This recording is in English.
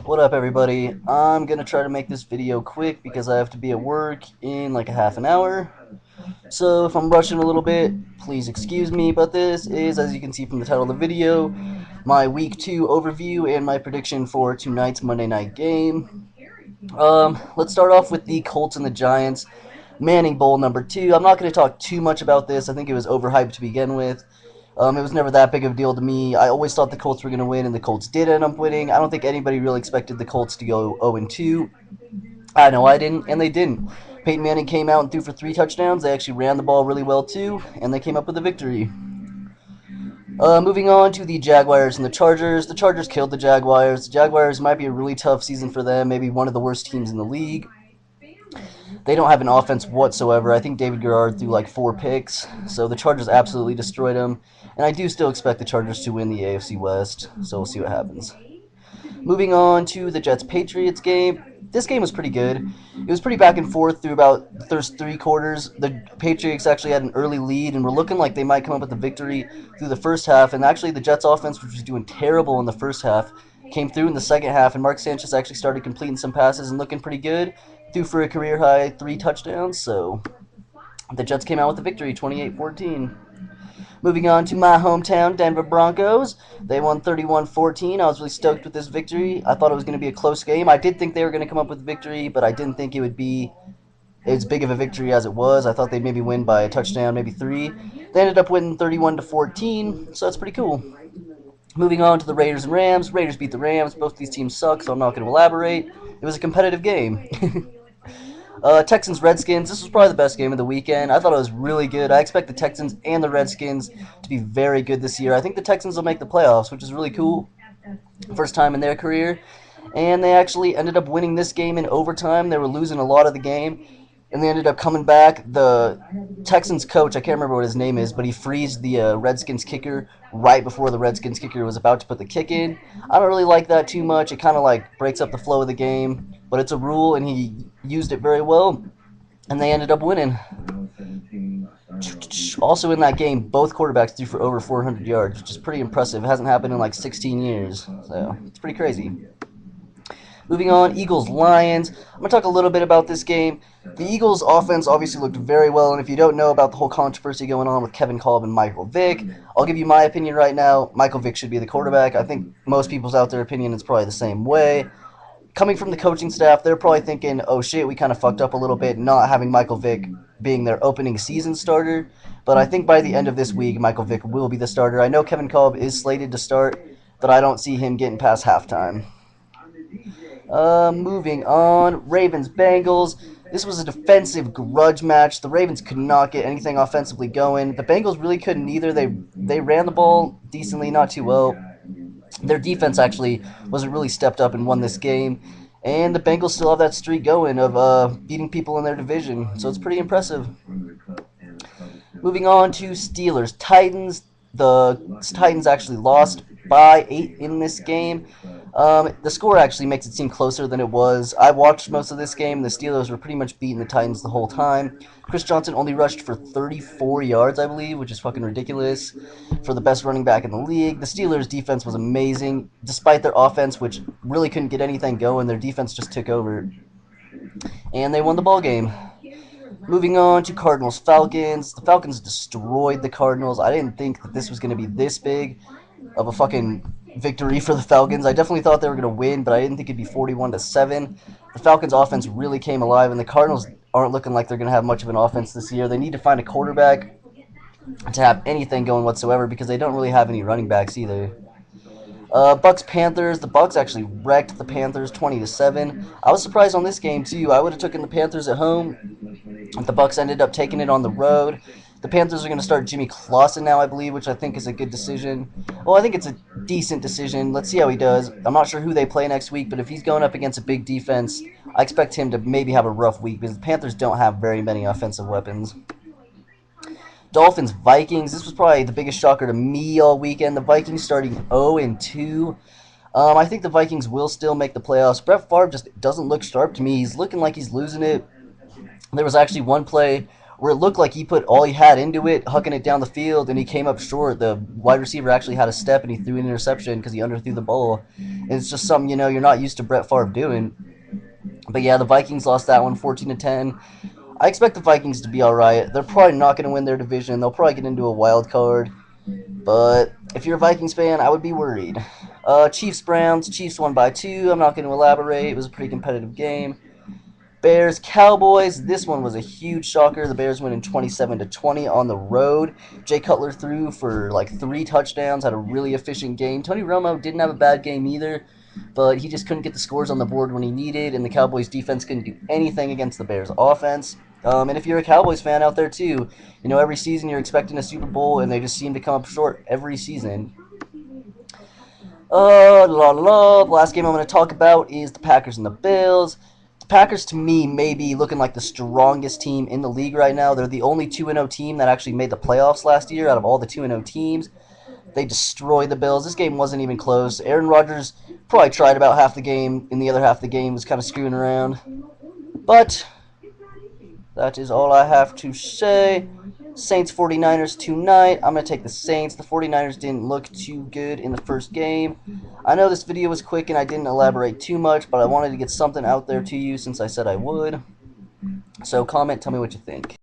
What up, everybody? I'm gonna try to make this video quick because I have to be at work in like a half an hour. So if I'm rushing a little bit, please excuse me, but this is, as you can see from the title of the video, my Week 2 overview and my prediction for tonight's Monday night game. Let's start off with the Colts and the Giants. Manning Bowl number 2. I'm not going to talk too much about this. I think it was overhyped to begin with. It was never that big of a deal to me. I always thought the Colts were going to win, and the Colts did end up winning. I don't think anybody really expected the Colts to go 0-2. I know I didn't, and they didn't. Peyton Manning came out and threw for 3 touchdowns. They actually ran the ball really well, too, and they came up with a victory. Moving on to the Jaguars and the Chargers. The Chargers killed the Jaguars. The Jaguars might be a really tough season for them, maybe one of the worst teams in the league. They don't have an offense whatsoever. I think David Garrard threw like 4 picks, so the Chargers absolutely destroyed them. And I do still expect the Chargers to win the AFC West, so we'll see what happens. Moving on to the Jets-Patriots game. This game was pretty good. It was pretty back and forth through about the first 3 quarters. The Patriots actually had an early lead and were looking like they might come up with a victory through the first half. And actually the Jets offense, which was doing terrible in the first half, came through in the second half, and Mark Sanchez actually started completing some passes and looking pretty good. Threw for a career-high 3 touchdowns, so the Jets came out with the victory, 28-14. Moving on to my hometown, Denver Broncos. They won 31-14. I was really stoked with this victory. I thought it was going to be a close game. I did think they were going to come up with a victory, but I didn't think it would be as big of a victory as it was. I thought they'd maybe win by a touchdown, maybe 3. They ended up winning 31-14, so that's pretty cool. Moving on to the Raiders and Rams. Raiders beat the Rams. Both these teams suck, so I'm not going to elaborate. It was a competitive game. Texans-Redskins. This was probably the best game of the weekend. I thought it was really good. I expect the Texans and the Redskins to be very good this year. I think the Texans will make the playoffs, which is really cool. First time in their career. And they actually ended up winning this game in overtime. They were losing a lot of the game, and they ended up coming back. The Texans coach, I can't remember what his name is, but he freezed the Redskins kicker right before the Redskins kicker was about to put the kick in. I don't really like that too much. It kind of like breaks up the flow of the game, but it's a rule, and he used it very well, and they ended up winning. Also in that game, both quarterbacks threw for over 400 yards, which is pretty impressive. It hasn't happened in like 16 years, so it's pretty crazy. Moving on, Eagles-Lions. I'm going to talk a little bit about this game. The Eagles' offense obviously looked very well, and if you don't know about the whole controversy going on with Kevin Kolb and Michael Vick, I'll give you my opinion right now. Michael Vick should be the quarterback. I think most people's out there opinion is probably the same way. Coming from the coaching staff, they're probably thinking, oh shit, we kind of fucked up a little bit not having Michael Vick being their opening season starter. But I think by the end of this week, Michael Vick will be the starter. I know Kevin Kolb is slated to start, but I don't see him getting past halftime. Moving on, Ravens-Bengals. This was a defensive grudge match. The Ravens could not get anything offensively going. The Bengals really couldn't either. They ran the ball decently, not too well. Their defense actually wasn't really stepped up and won this game. And the Bengals still have that streak going of beating people in their division. So it's pretty impressive. Moving on to Steelers-Titans. The Titans actually lost by 8 in this game. The score actually makes it seem closer than it was. I watched most of this game. The Steelers were pretty much beating the Titans the whole time. Chris Johnson only rushed for 34 yards, I believe, which is fucking ridiculous for the best running back in the league. The Steelers' defense was amazing. Despite their offense, which really couldn't get anything going, their defense just took over. And they won the ball game. Moving on to Cardinals-Falcons. The Falcons destroyed the Cardinals. I didn't think that this was going to be this big of a fucking victory for the Falcons. I definitely thought they were going to win, but I didn't think it'd be 41-7. The Falcons' offense really came alive, and the Cardinals aren't looking like they're going to have much of an offense this year. They need to find a quarterback to have anything going whatsoever because they don't really have any running backs either. Bucks-Panthers. The Bucks actually wrecked the Panthers 20-7. I was surprised on this game too. I would have taken the Panthers at home. The Bucks ended up taking it on the road. The Panthers are going to start Jimmy Clausen now, I believe, which I think is a good decision. Well, I think it's a decent decision. Let's see how he does. I'm not sure who they play next week, but if he's going up against a big defense, I expect him to maybe have a rough week because the Panthers don't have very many offensive weapons. Dolphins-Vikings. This was probably the biggest shocker to me all weekend. The Vikings starting 0-2. I think the Vikings will still make the playoffs. Brett Favre just doesn't look sharp to me. He's looking like he's losing it. There was actually one play where it looked like he put all he had into it, hucking it down the field, and he came up short. The wide receiver actually had a step, and he threw an interception because he underthrew the ball. And it's just something, you're not used to Brett Favre doing. But yeah, the Vikings lost that one 14-10. I expect the Vikings to be all right. They're probably not going to win their division. They'll probably get into a wild card. But if you're a Vikings fan, I would be worried. Chiefs Browns. Chiefs won by 2. I'm not going to elaborate. It was a pretty competitive game. Bears Cowboys. This one was a huge shocker. The Bears winning 27-20 on the road. Jay Cutler threw for like 3 touchdowns. Had a really efficient game. Tony Romo didn't have a bad game either, but he just couldn't get the scores on the board when he needed, and the Cowboys defense couldn't do anything against the Bears offense. And if you're a Cowboys fan out there too, every season you're expecting a Super Bowl, and they just seem to come up short every season. The last game I'm going to talk about is the Packers and the Bills. The Packers, to me, may be looking like the strongest team in the league right now. They're the only 2-0 team that actually made the playoffs last year out of all the 2-0 teams. They destroyed the Bills. This game wasn't even close. Aaron Rodgers probably tried about half the game, and the other half of the game was kind of screwing around. But that is all I have to say. Saints 49ers tonight. I'm going to take the Saints. The 49ers didn't look too good in the first game. I know this video was quick and I didn't elaborate too much, but I wanted to get something out there to you since I said I would. So comment, tell me what you think.